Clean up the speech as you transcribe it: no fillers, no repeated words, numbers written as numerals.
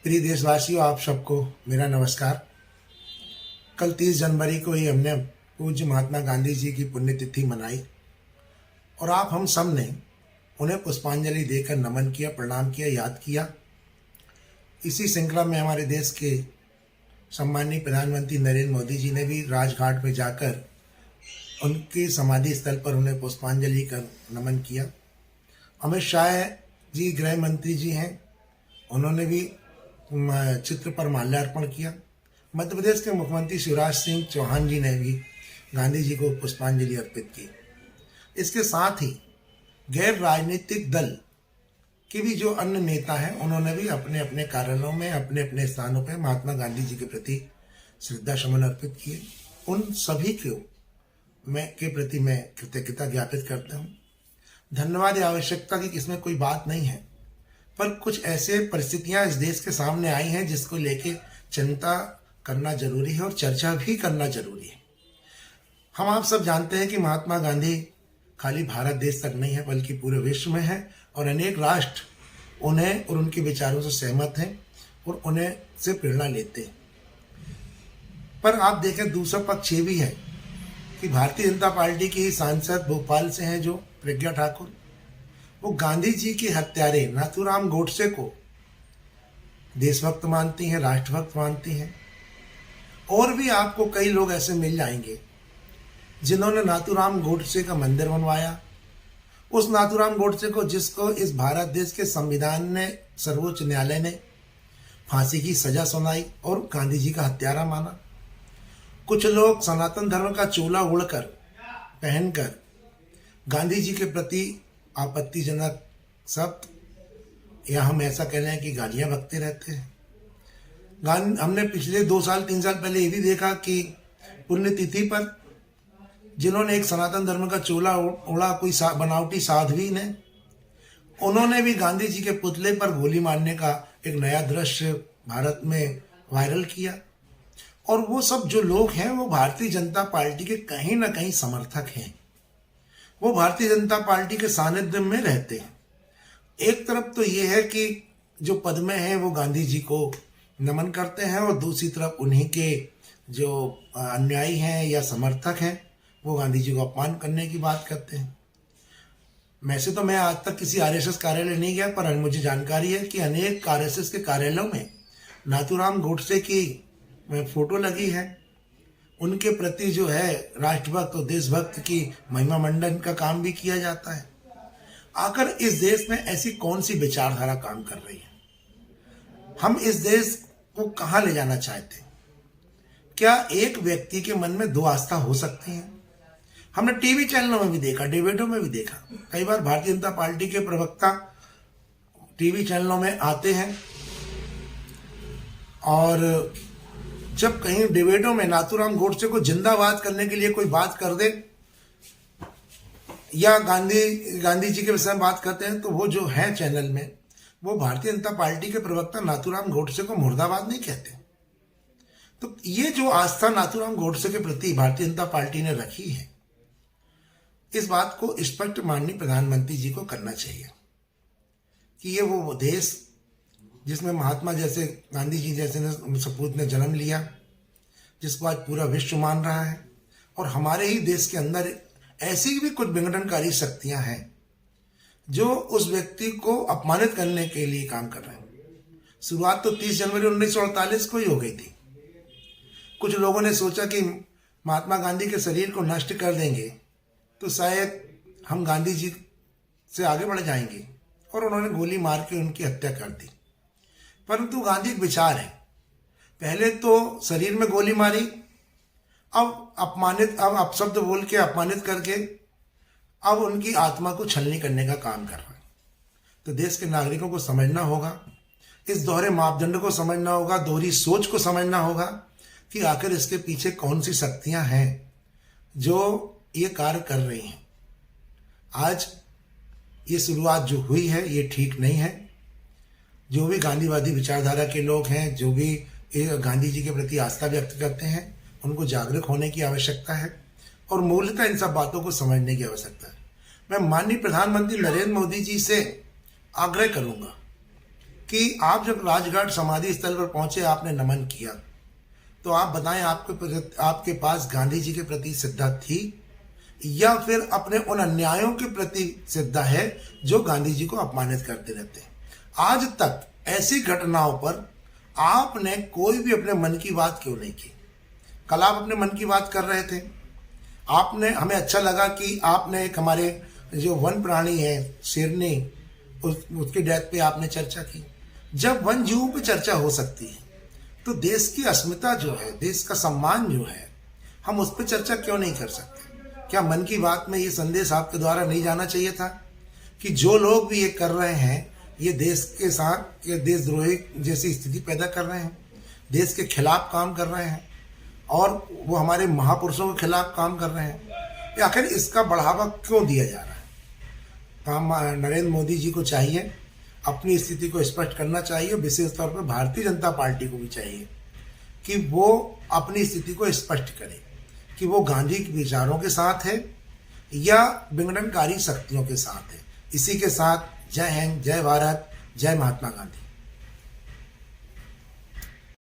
प्रिय देशवासियों, आप सबको मेरा नमस्कार। कल 30 जनवरी को ही हमने पूज्य महात्मा गांधी जी की पुण्यतिथि मनाई और आप हम सब ने उन्हें पुष्पांजलि देकर नमन किया, प्रणाम किया, याद किया। इसी श्रृंखला में हमारे देश के सम्माननीय प्रधानमंत्री नरेंद्र मोदी जी ने भी राजघाट में जाकर उनकी समाधि स्थल पर उन्हें पुष्पांजलि कर नमन किया। अमित शाह जी गृह मंत्री जी हैं, उन्होंने भी चित्र पर माल्यार्पण किया। मध्य प्रदेश के मुख्यमंत्री शिवराज सिंह चौहान जी ने भी गांधी जी को पुष्पांजलि अर्पित की। इसके साथ ही गैर राजनीतिक दल के भी जो अन्य नेता हैं, उन्होंने भी अपने अपने कार्यालयों में अपने अपने स्थानों पर महात्मा गांधी जी के प्रति श्रद्धा सुमन अर्पित किए। उन सभी के प्रति मैं कृतज्ञता ज्ञापित करता हूँ। धन्यवाद या आवश्यकता की इसमें कोई बात नहीं है, पर कुछ ऐसे परिस्थितियां इस देश के सामने आई हैं जिसको लेके चिंता करना जरूरी है और चर्चा भी करना जरूरी है। हम आप सब जानते हैं कि महात्मा गांधी खाली भारत देश तक नहीं है बल्कि पूरे विश्व में है और अनेक राष्ट्र उन्हें और उनके विचारों से सहमत हैं और उन्हें से प्रेरणा लेते हैं। पर आप देखें, दूसरा पक्ष ये भी है कि भारतीय जनता पार्टी की ही सांसद भोपाल से हैं जो प्रज्ञा ठाकुर, वो गांधी जी के हत्यारे नाथूराम गोडसे को देशभक्त मानती हैं, राष्ट्रभक्त मानती हैं। और भी आपको कई लोग ऐसे मिल जाएंगे जिन्होंने नाथूराम गोडसे का मंदिर बनवाया। उस नाथूराम गोडसे को, जिसको इस भारत देश के संविधान ने, सर्वोच्च न्यायालय ने फांसी की सजा सुनाई और गांधी जी का हत्यारा माना। कुछ लोग सनातन धर्म का चोला उड़कर पहनकर गांधी जी के प्रति आपत्तिजनक शब्द या हम ऐसा कह रहे हैं कि गालियां बकते रहते हैं। हमने पिछले 2 साल 3 साल पहले ये भी देखा कि पुण्यतिथि पर जिन्होंने एक सनातन धर्म का चोला उड़ा, कोई बनावटी साध्वी ने, उन्होंने भी गांधी जी के पुतले पर गोली मारने का एक नया दृश्य भारत में वायरल किया। और वो सब जो लोग हैं वो भारतीय जनता पार्टी के कहीं ना कहीं समर्थक हैं, वो भारतीय जनता पार्टी के सानिध्य में रहते हैं। एक तरफ तो ये है कि जो पद में है वो गांधी जी को नमन करते हैं और दूसरी तरफ उन्हीं के जो अनुयायी हैं या समर्थक हैं वो गांधी जी को अपमान करने की बात करते हैं। वैसे तो मैं आज तक किसी आरएसएस कार्यालय नहीं गया, पर मुझे जानकारी है कि अनेक आरएसएस के कार्यालयों में नाथूराम गोडसे की फोटो लगी है। उनके प्रति जो है राष्ट्रभक्त और देशभक्त की महिमा मंडन का काम भी किया जाता है। आखिर इस देश में ऐसी कौन सी विचारधारा काम कर रही है? हम इस देश को कहां ले जाना चाहते हैं? क्या एक व्यक्ति के मन में 2 आस्था हो सकती है? हमने टीवी चैनलों में भी देखा, डिबेटों में भी देखा। कई बार भारतीय जनता पार्टी के प्रवक्ता टीवी चैनलों में आते हैं और जब कहीं डिबेटों में नाथूराम गोडसे को जिंदाबाद करने के लिए कोई बात कर दे या गांधी जी के विषय में बात करते हैं, तो वो जो है चैनल में, वो भारतीय जनता पार्टी के प्रवक्ता नाथूराम गोडसे को मुर्दाबाद नहीं कहते। तो ये जो आस्था नाथूराम गोडसे के प्रति भारतीय जनता पार्टी ने रखी है, इस बात को स्पष्ट माननीय प्रधानमंत्री जी को करना चाहिए कि ये वो देश जिसमें महात्मा जैसे गांधी जी जैसे सपूत ने जन्म लिया, जिसको आज पूरा विश्व मान रहा है, और हमारे ही देश के अंदर ऐसी भी कुछ विघटनकारी शक्तियां हैं जो उस व्यक्ति को अपमानित करने के लिए काम कर रहे हैं। शुरुआत तो 30 जनवरी 1948 को ही हो गई थी। कुछ लोगों ने सोचा कि महात्मा गांधी के शरीर को नष्ट कर देंगे तो शायद हम गांधी जी से आगे बढ़ जाएंगे, और उन्होंने गोली मार के उनकी हत्या कर दी। परंतु गांधी एक विचार है, पहले तो शरीर में गोली मारी, अब अपशब्द बोल के अपमानित करके अब उनकी आत्मा को छलनी करने का काम कर रहा है। तो देश के नागरिकों को समझना होगा, इस दोहरे मापदंड को समझना होगा, दोहरी सोच को समझना होगा कि आखिर इसके पीछे कौन सी शक्तियां हैं जो ये कार्य कर रही हैं। आज ये शुरुआत जो हुई है ये ठीक नहीं है। जो भी गांधीवादी विचारधारा के लोग हैं, जो भी गांधी जी के प्रति आस्था व्यक्त करते हैं, उनको जागरूक होने की आवश्यकता है और मूलतः इन सब बातों को समझने की आवश्यकता है। मैं माननीय प्रधानमंत्री नरेंद्र मोदी जी से आग्रह करूंगा कि आप जब राजघाट समाधि स्थल पर पहुंचे, आपने नमन किया, तो आप बताएं आपके पास गांधी जी के प्रति श्रद्धा थी या फिर अपने उन अन्यायों के प्रति श्रद्धा है जो गांधी जी को अपमानित करते रहते हैं। आज तक ऐसी घटनाओं पर आपने कोई भी अपने मन की बात क्यों नहीं की? कल आप अपने मन की बात कर रहे थे, आपने, हमें अच्छा लगा कि आपने एक हमारे जो वन प्राणी है शेरनी, उसकी डेथ पे आपने चर्चा की। जब वन जीवों पे चर्चा हो सकती है तो देश की अस्मिता जो है, देश का सम्मान जो है, हम उस पर चर्चा क्यों नहीं कर सकते? क्या मन की बात में ये संदेश आपके द्वारा नहीं जाना चाहिए था कि जो लोग भी ये कर रहे हैं, ये देश के साथ, ये देशद्रोही जैसी स्थिति पैदा कर रहे हैं, देश के खिलाफ काम कर रहे हैं और वो हमारे महापुरुषों के खिलाफ काम कर रहे हैं, या आखिर इसका बढ़ावा क्यों दिया जा रहा है? काम नरेंद्र मोदी जी को चाहिए अपनी स्थिति को स्पष्ट करना चाहिए, विशेष तौर पर भारतीय जनता पार्टी को भी चाहिए कि वो अपनी स्थिति को स्पष्ट करे कि वो गांधी के विचारों के साथ है या विघटनकारी शक्तियों के साथ है। इसी के साथ जय हिंद, जय भारत, जय महात्मा गांधी।